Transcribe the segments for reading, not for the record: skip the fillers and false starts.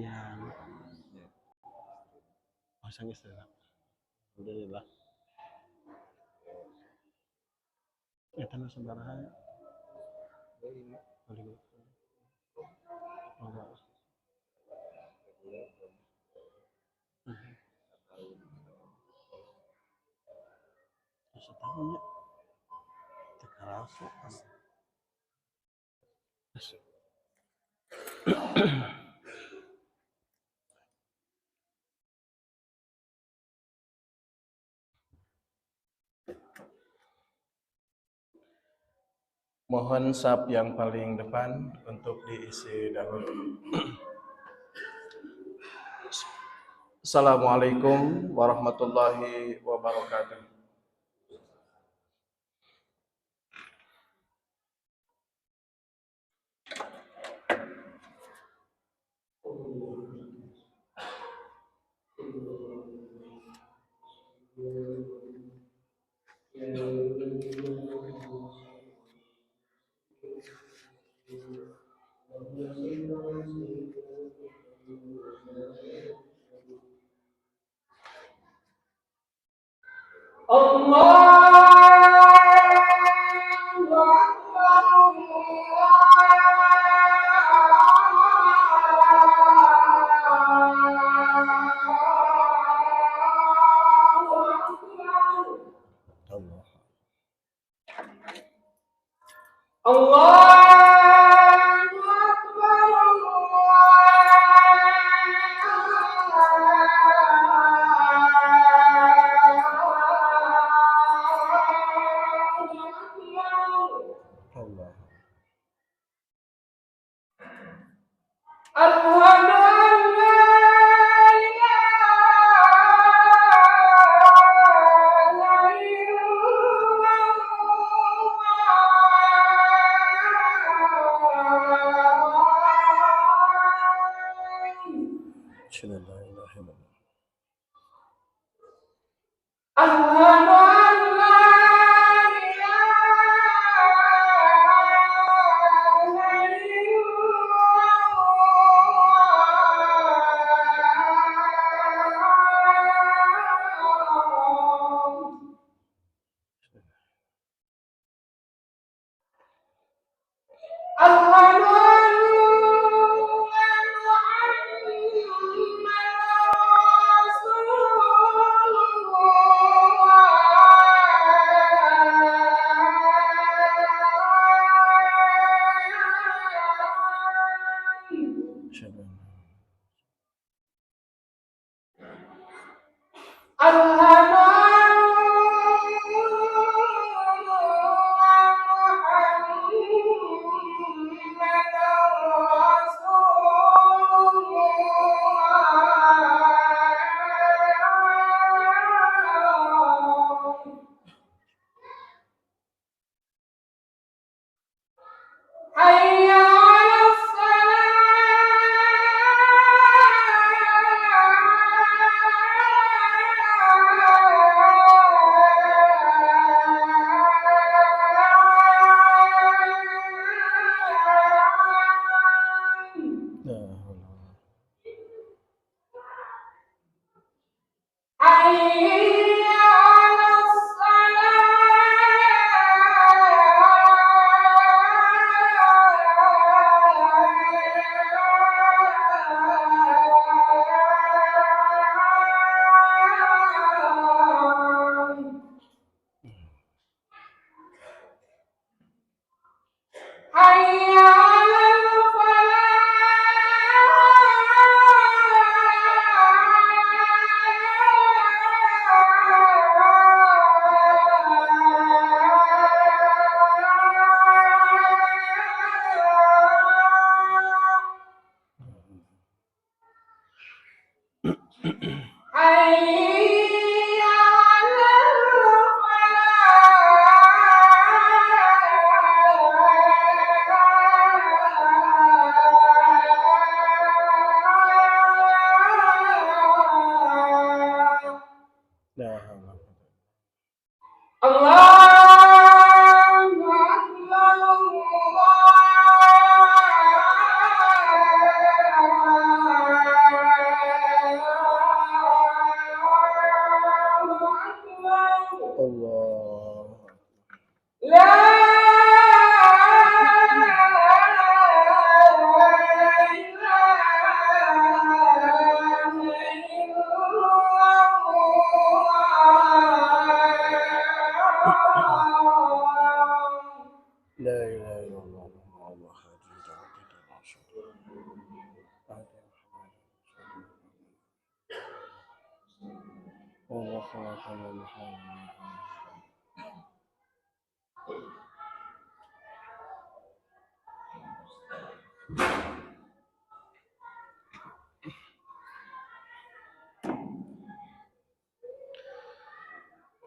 yang pasang istri. Alhamdulillah. Eta nu sabaraha? Enggak. Setahun ya. Tekarasa. Mohon sap yang paling depan untuk diisi dahulu. Assalamualaikum warahmatullahi wabarakatuh.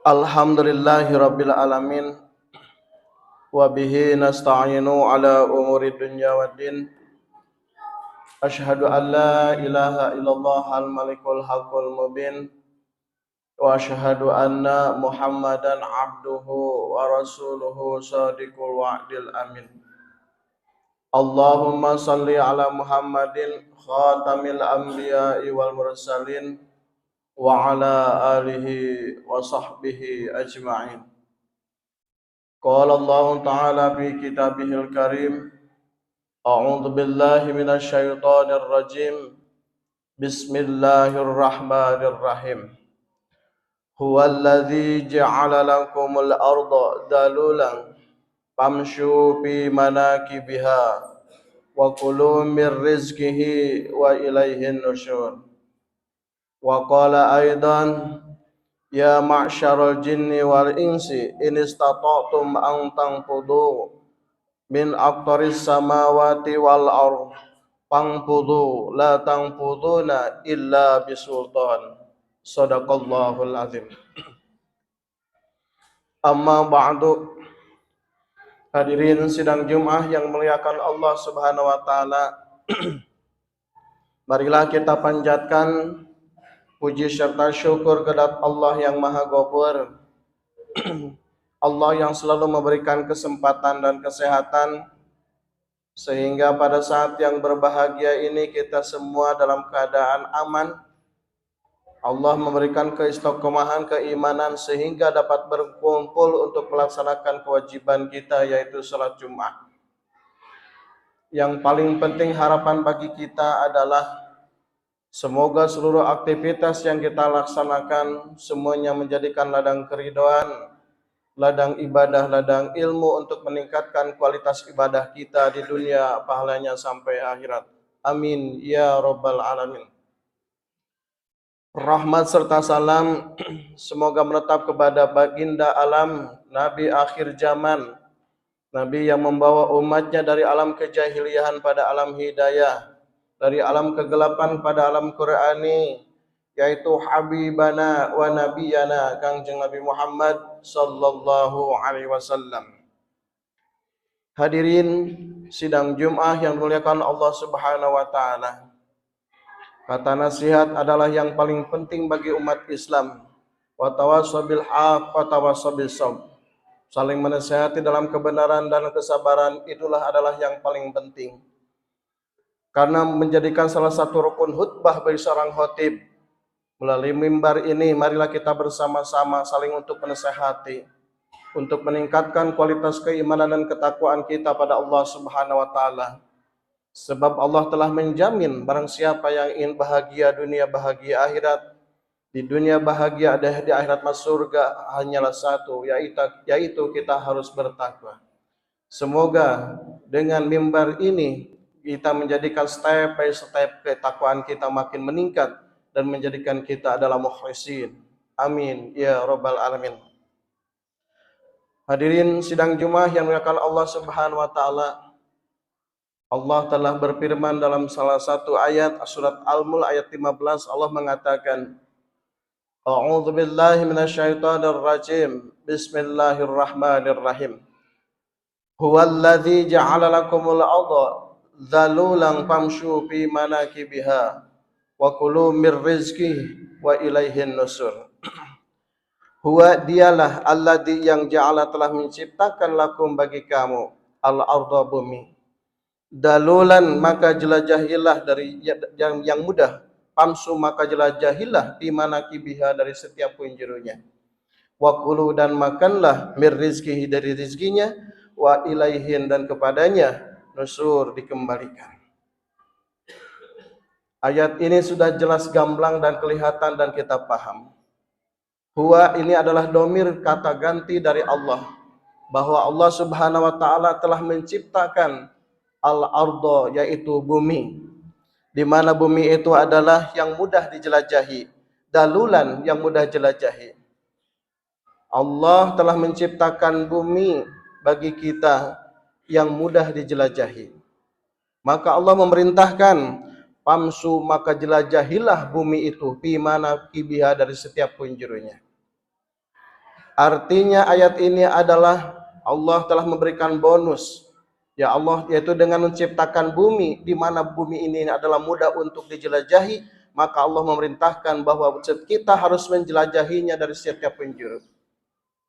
Alhamdulillahi rabbil alamin wa bihi nasta'inu ala umuri dunya waddin. Asyhadu an la ilaha illallah al malikul haqqul mubin wa asyhadu anna Muhammadan abduhu wa rasuluhu shadiqul wa'dil amin. Allahumma salli ala Muhammadin khatamil anbiya'i wal mursalin wa ala alihi wa sahbihi ajma'in. Qala Allah Ta'ala fi kitabihil karim, a'udzu billahi minasy syaithanir rajim. Bismillahirrahmanirrahim. Huwallazi ja'ala lakumul arda dalulan famshu fi manakibiha wa kulu mir rizqihi wa ilaihin nusyur. Wa qala aidan ya ma'syaral jinni wal insi in istata'tum an tanfudu min aqtaris samawati wal ardh fanfudu la tanfuduna illa bisultan. Shadaqallahul azim. Amma ba'du. Hadirin sidang Jumat yang muliakan Allah Subhanahu wa taala. Marilah kita panjatkan puji serta syukur kepada Allah yang Maha Ghafur. Allah yang selalu memberikan kesempatan dan kesehatan sehingga pada saat yang berbahagia ini kita semua dalam keadaan aman. Allah memberikan keistiqomahan keimanan sehingga dapat berkumpul untuk melaksanakan kewajiban kita, yaitu salat Jumat. Yang paling penting harapan bagi kita adalah semoga seluruh aktivitas yang kita laksanakan semuanya menjadikan ladang keridhaan, ladang ibadah, ladang ilmu untuk meningkatkan kualitas ibadah kita di dunia, pahalanya sampai akhirat. Amin ya rabbal alamin. Rahmat serta salam semoga menetap kepada baginda alam, Nabi akhir zaman, Nabi yang membawa umatnya dari alam kejahiliahan pada alam hidayah, dari alam kegelapan pada alam Qur'ani, yaitu Habibana wa Nabiyana Kangjeng Nabi Muhammad sallallahu alaihi wasallam. Hadirin sidang Jumat yang dimuliakan Allah Subhanahu wa taala. Kata nasihat adalah yang paling penting bagi umat Islam. Wa tawassaw bil haqq wa tawassaw bis sabr. Saling menasihati dalam kebenaran dan kesabaran itulah adalah yang paling penting. Karena menjadikan salah satu rukun khutbah bagi seorang khatib. Melalui mimbar ini marilah kita bersama-sama saling untuk menasihati, untuk meningkatkan kualitas keimanan dan ketakwaan kita pada Allah Subhanahu wa taala. Sebab Allah telah menjamin barang siapa yang ingin bahagia dunia, bahagia akhirat. Di dunia bahagia, ada di akhirat masuk surga, hanyalah satu, yaitu kita harus bertakwa. Semoga dengan mimbar ini kita menjadikan step by step ketakwaan kita makin meningkat dan menjadikan kita adalah mukhlisin. Amin ya rabbal alamin. Hadirin sidang Jumat yang dimuliakan Allah Subhanahu wa taala. Allah telah berfirman dalam salah satu ayat surat Al-Mulk ayat 15. Allah mengatakan, A'udzu billahi minasyaitonir rajim. Bismillahirrahmanirrahim. Huwallazi ja'ala lakumul arda dhalulan famshu fi manakibiha wa kulu mir rizqihi wa ilaihin nusur. Huwa dialah alladzi yang ja'ala telah menciptakan lakum bagi kamu al-arda bumi. Dalulan maka jelajahilah dari yang mudah, pamsu maka jelajahilah di mana kibiha dari setiap penjurunya. Wa kulu dan makanlah mir rizkihi dari rizkinya, wa ilaihin dan kepadanya nusur dikembalikan. Ayat ini sudah jelas gamblang dan kelihatan dan kita paham. Huwa ini adalah domir kata ganti dari Allah, bahwa Allah Subhanahu wa taala telah menciptakan al-ardo yaitu bumi, di mana bumi itu adalah yang mudah dijelajahi dalulan yang mudah jelajahi. Allah telah menciptakan bumi bagi kita yang mudah dijelajahi. Maka Allah memerintahkan, pamsu, maka jelajahilah bumi itu, bimana kibiha, dari setiap penjurunya. Artinya ayat ini adalah Allah telah memberikan bonus, ya Allah, yaitu dengan menciptakan bumi, di mana bumi ini adalah mudah untuk dijelajahi, maka Allah memerintahkan bahwa kita harus menjelajahinya dari setiap penjuru.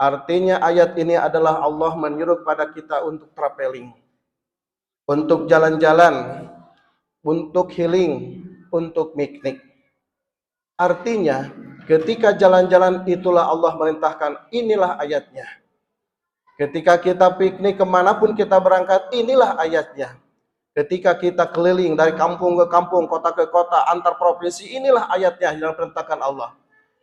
Artinya ayat ini adalah Allah menyuruh pada kita untuk traveling, untuk jalan-jalan, untuk healing, untuk piknik. Artinya ketika jalan-jalan itulah Allah merintahkan, inilah ayatnya. Ketika kita piknik kemanapun kita berangkat, inilah ayatnya. Ketika kita keliling dari kampung ke kampung, kota ke kota, antar provinsi, inilah ayatnya yang diperintahkan Allah.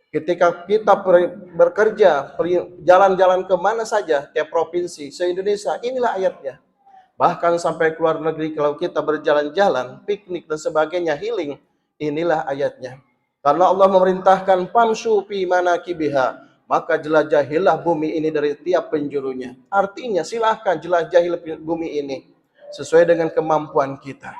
Ketika kita bekerja, jalan-jalan kemana saja, tiap provinsi, se-Indonesia, inilah ayatnya. Bahkan sampai keluar negeri, kalau kita berjalan-jalan, piknik dan sebagainya, healing, inilah ayatnya. Karena Allah memerintahkan, pamsu fi manakibiha, maka jelajahilah bumi ini dari tiap penjurunya. Artinya silahkan jelajahi bumi ini sesuai dengan kemampuan kita.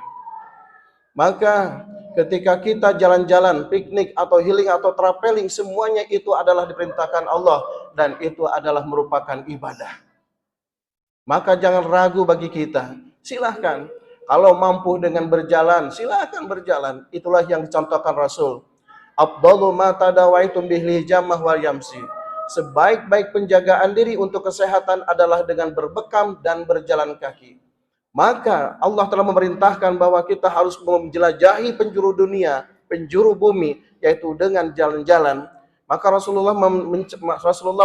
Maka ketika kita jalan-jalan, piknik atau healing atau traveling, semuanya itu adalah diperintahkan Allah dan itu adalah merupakan ibadah. Maka jangan ragu bagi kita. Silahkan, kalau mampu dengan berjalan, silahkan berjalan. Itulah yang dicontohkan Rasul. Afdalu ma tadawaitum bihi jamah wal yamsi. Sebaik-baik penjagaan diri untuk kesehatan adalah dengan berbekam dan berjalan kaki. Maka Allah telah memerintahkan bahwa kita harus menjelajahi penjuru dunia, penjuru bumi, yaitu dengan jalan-jalan. Maka Rasulullah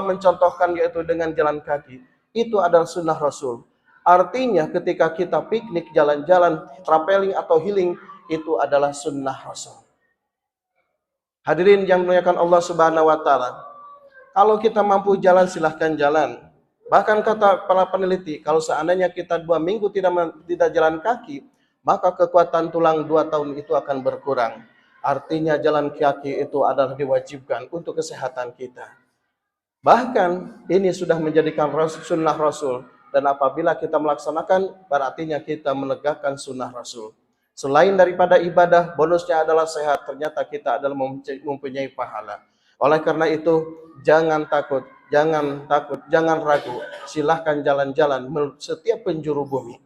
mencontohkan yaitu dengan jalan kaki. Itu adalah sunnah Rasul. Artinya ketika kita piknik, jalan-jalan, traveling atau healing, itu adalah sunnah Rasul. Hadirin yang dimuliakan Allah Subhanahu wa taala. Kalau kita mampu jalan, silahkan jalan. Bahkan kata para peneliti, kalau seandainya kita 2 minggu tidak jalan kaki, maka kekuatan tulang 2 tahun itu akan berkurang. Artinya jalan kaki itu adalah diwajibkan untuk kesehatan kita. Bahkan ini sudah menjadikan sunnah Rasul. Dan apabila kita melaksanakan, berartinya kita menegakkan sunnah Rasul. Selain daripada ibadah, bonusnya adalah sehat. Ternyata kita adalah mempunyai pahala. Oleh karena itu, jangan takut, jangan ragu. Silahkan jalan-jalan setiap penjuru bumi.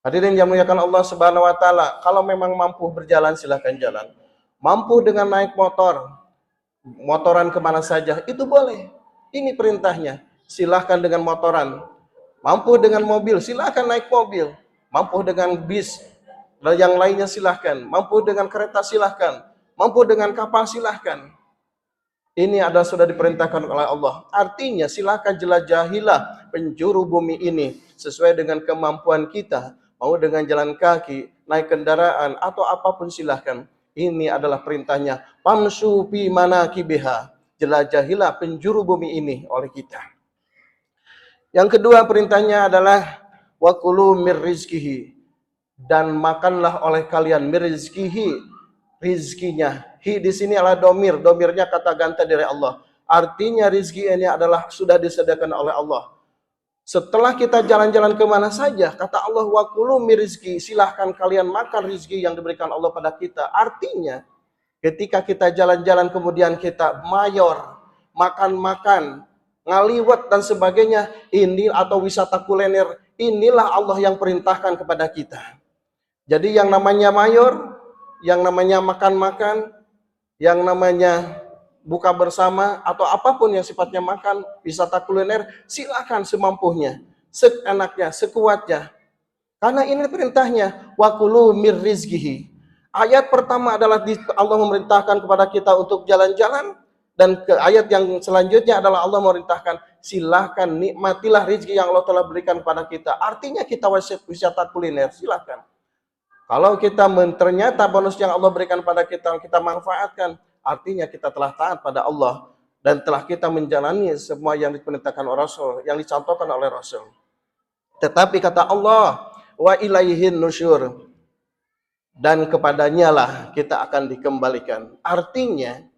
Hadirin yang dimuliakan Allah Subhanahu wa taala, kalau memang mampu berjalan, silahkan jalan. Mampu dengan naik motoran kemana saja, itu boleh. Ini perintahnya. Silahkan dengan motoran. Mampu dengan mobil, silahkan naik mobil. Mampu dengan bis, dan yang lainnya silahkan. Mampu dengan kereta, silahkan. Mampu dengan kapal, silahkan. Ini adalah sudah diperintahkan oleh Allah. Artinya silahkan jelajahilah penjuru bumi ini sesuai dengan kemampuan kita. Mau dengan jalan kaki, naik kendaraan, atau apapun silahkan. Ini adalah perintahnya. Pamsu fi manakibiha. Jelajahilah penjuru bumi ini oleh kita. Yang kedua perintahnya adalah wakulu mir rizkihi. Dan makanlah oleh kalian mir rizkihi, rizkinya. Hi di sini adalah domir, domirnya kata ganti dari Allah. Artinya rizki ini adalah sudah disediakan oleh Allah. Setelah kita jalan-jalan kemana saja, kata Allah, wakulu mir rizki, silahkan kalian makan rizki yang diberikan Allah pada kita. Artinya, ketika kita jalan-jalan kemudian kita mayor, makan-makan, ngaliwat dan sebagainya, ini atau wisata kuliner, inilah Allah yang perintahkan kepada kita. Jadi yang namanya mayor, yang namanya makan-makan, yang namanya buka bersama, atau apapun yang sifatnya makan, wisata kuliner, silakan semampunya, seenaknya, sekuatnya. Karena ini perintahnya, wakulu mir rizkihi. Ayat pertama adalah Allah memerintahkan kepada kita untuk jalan-jalan, dan ke ayat yang selanjutnya adalah Allah memerintahkan, silahkan nikmatilah rizki yang Allah telah berikan kepada kita. Artinya kita wisata kuliner, silahkan. Kalau kita ternyata bonus yang Allah berikan pada kita manfaatkan, artinya kita telah taat pada Allah dan telah kita menjalani semua yang diperintahkan oleh Rasul, yang dicontohkan oleh Rasul. Tetapi kata Allah, wa ilaihin nusyur, dan kepadanya lah kita akan dikembalikan. Artinya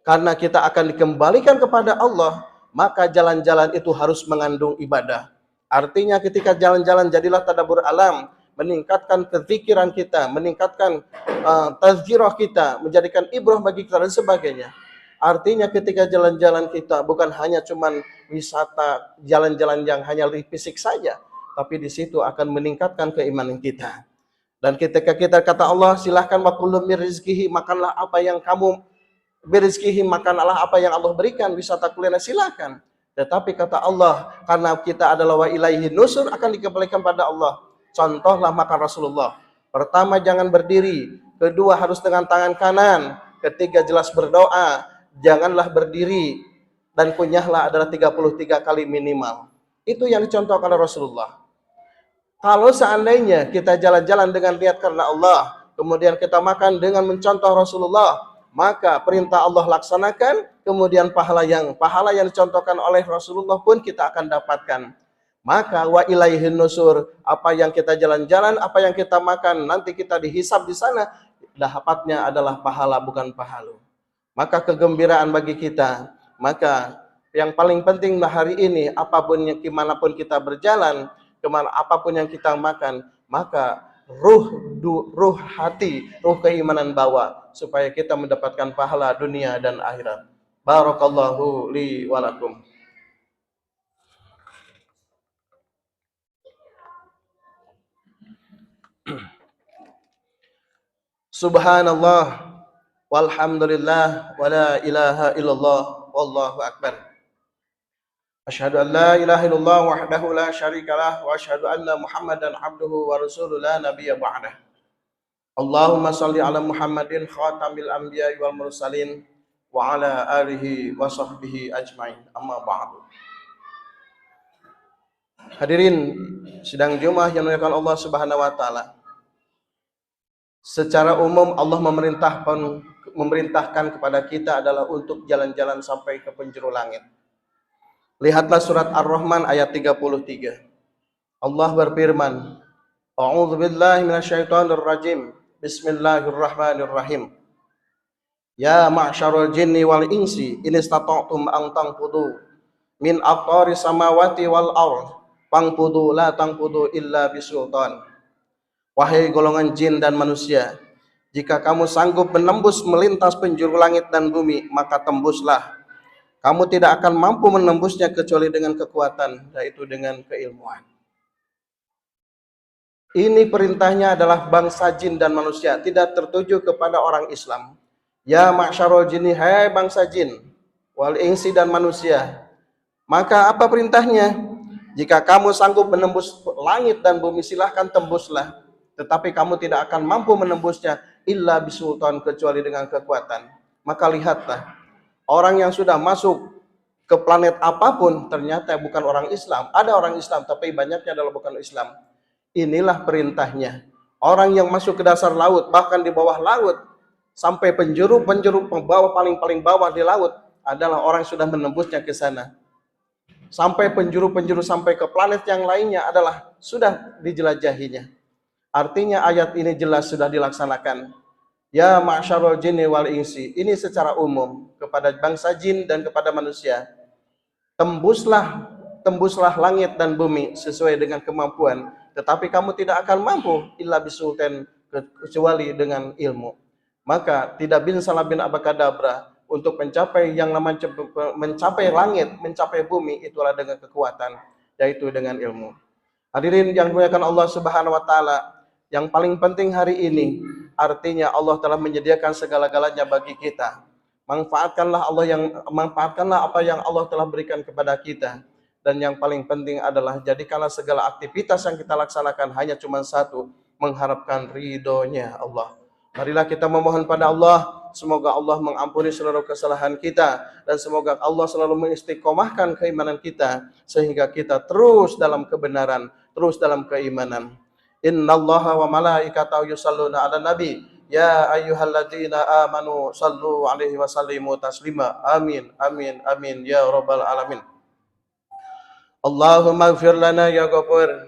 karena kita akan dikembalikan kepada Allah, maka jalan-jalan itu harus mengandung ibadah. Artinya ketika jalan-jalan jadilah tadabbur alam, meningkatkan kezikiran kita, meningkatkan tazkirah kita, menjadikan ibrah bagi kita dan sebagainya. Artinya ketika jalan-jalan kita bukan hanya cuman wisata jalan-jalan yang hanya fisik saja, tapi di situ akan meningkatkan keimanan kita. Dan ketika kita kata Allah, silahkan makulum rizkihi, makanlah apa yang kamu berizkihi, makanlah apa yang Allah berikan, wisata kuliner silakan. Tetapi kata Allah, karena kita adalah wa ilaihi nusur, akan dikembalikan pada Allah. Contohlah makan Rasulullah. Pertama, jangan berdiri. Kedua, harus dengan tangan kanan. Ketiga, jelas berdoa. Janganlah berdiri. Dan kunyahlah adalah 33 kali minimal. Itu yang dicontohkan oleh Rasulullah. Kalau seandainya kita jalan-jalan dengan niat karena Allah, kemudian kita makan dengan mencontoh Rasulullah, maka perintah Allah laksanakan, kemudian pahala yang dicontohkan oleh Rasulullah pun kita akan dapatkan. Maka wa ilaihin nusur, apa yang kita jalan-jalan, apa yang kita makan, nanti kita dihisab di sana, dapatnya adalah pahala bukan pahalu. Maka kegembiraan bagi kita. Maka yang paling penting hari ini, apapun kemanapun kita berjalan, kemana apapun yang kita makan, maka ruh hati, ruh keimanan bawa supaya kita mendapatkan pahala dunia dan akhirat. Barakallahu li wa lakum. Subhanallah walhamdulillah wala ilaha illallah wallahu akbar. Asyhadu an la ilaha illallah wahdahu la syarikalah wa asyhadu anna Muhammadan abduhu wa rasuluhu la nabiyya ba'dah. Allahumma salli ala Muhammadin khatamil anbiya'i wal mursalin wa ala alihi wa sahbihi ajmain. Amma ba'du. Hadirin sidang Jumat yang dimuliakan Allah Subhanahu wa taala. Secara umum Allah memerintahkan kepada kita adalah untuk jalan-jalan sampai ke penjuru langit. Lihatlah surat Ar-Rahman ayat 33. Allah berfirman, A'udzu billahi minasyaitonir rajim. Bismillahirrahmanirrahim. Ya ma'syarul jinni wal insi in istata'tum an tanfudu min aqtaris samawati wal ardh fangfudu la tanfudu illa bisultan. Wahai golongan jin dan manusia, jika kamu sanggup menembus melintas penjuru langit dan bumi, maka tembuslah. Kamu tidak akan mampu menembusnya kecuali dengan kekuatan, yaitu dengan keilmuan. Ini perintahnya adalah bangsa jin dan manusia, tidak tertuju kepada orang Islam. Ya ma'syarul jinni, hai bangsa jin, wal insi dan manusia. Maka apa perintahnya? Jika kamu sanggup menembus langit dan bumi, silahkan tembuslah. Tetapi kamu tidak akan mampu menembusnya illa bisultan, kecuali dengan kekuatan. Maka lihatlah, orang yang sudah masuk ke planet apapun ternyata bukan orang Islam. Ada orang Islam tapi banyaknya adalah bukan Islam. Inilah perintahnya. Orang yang masuk ke dasar laut, bahkan di bawah laut, sampai penjuru bawah paling bawah di laut, adalah orang yang sudah menembusnya ke sana. Sampai penjuru sampai ke planet yang lainnya adalah sudah dijelajahinya. Artinya ayat ini jelas sudah dilaksanakan. Ya ma'syarul jinni wal insi, ini secara umum kepada bangsa jin dan kepada manusia. Tembuslah langit dan bumi sesuai dengan kemampuan, tetapi kamu tidak akan mampu illa bisultan, kecuali dengan ilmu. Maka tidak bin salah bin abakadabra, untuk mencapai yang namanya mencapai langit, mencapai bumi, itulah dengan kekuatan, yaitu dengan ilmu. Hadirin yang dimuliakan Allah Subhanahu wa taala, yang paling penting hari ini artinya Allah telah menyediakan segala-galanya bagi kita. Manfaatkanlah apa yang Allah telah berikan kepada kita. Dan yang paling penting adalah jadikanlah segala aktivitas yang kita laksanakan hanya cuma satu, mengharapkan ridhonya Allah. Marilah kita memohon pada Allah, semoga Allah mengampuni seluruh kesalahan kita, dan semoga Allah selalu mengistiqomahkan keimanan kita, sehingga kita terus dalam kebenaran, terus dalam keimanan. Innallaha wa malaikatahu yusalluna 'alan nabi ya ayyuhalladzina amanu sallu 'alaihi wa sallimu taslima. Amin amin amin ya rabbal alamin. Allahumma ighfir lana ya Ghafur.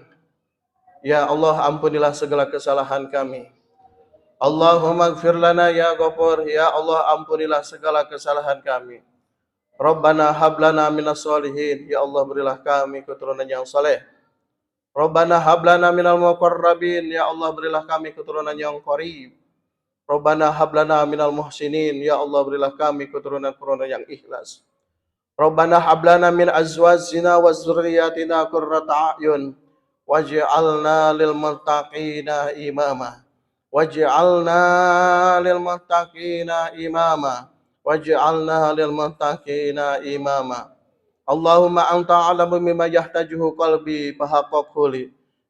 Ya Allah, ampunilah segala kesalahan kami. Allahumma ighfir lana ya Ghafur, ya Allah ampunilah segala kesalahan kami. Rabbana hab lana minas solihin, ya Allah berilah kami keturunan yang saleh. Rabbana hab lana minal muqarrabin, ya Allah berilah kami keturunan yang qarib. Rabbana hab lana minal muhsinin, ya Allah berilah kami keturunan-keturunan yang ikhlas. Rabbana hab lana min azwajina wa dzurriyyatina qurrata a'yun waj'alna lil muttaqina imama. Waj'alna lil muttaqina imama. Waj'alna lil muttaqina imama. Allahumma anta a'lamu mimma yahtajuhu qalbi fahaqqaqhu li.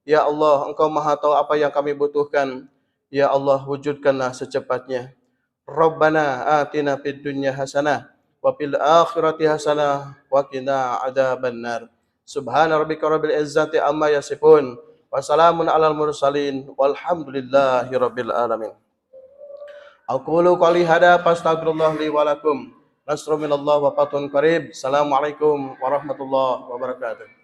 Ya Allah, Engkau Maha tahu apa yang kami butuhkan. Ya Allah, wujudkanlah secepatnya. Rabbana atina fid dunya hasanah wa fil akhirati hasanah wa qina adzabannar. Subhana rabbika rabbil izzati amma yasifun. Wassalamun alal mursalin walhamdulillahi rabbil alamin. Aqulu qouli hada fastaghfirullah li wa lakum. Nasrun minallah wa fatun qarib. Assalamualaikum warahmatullahi wabarakatuh.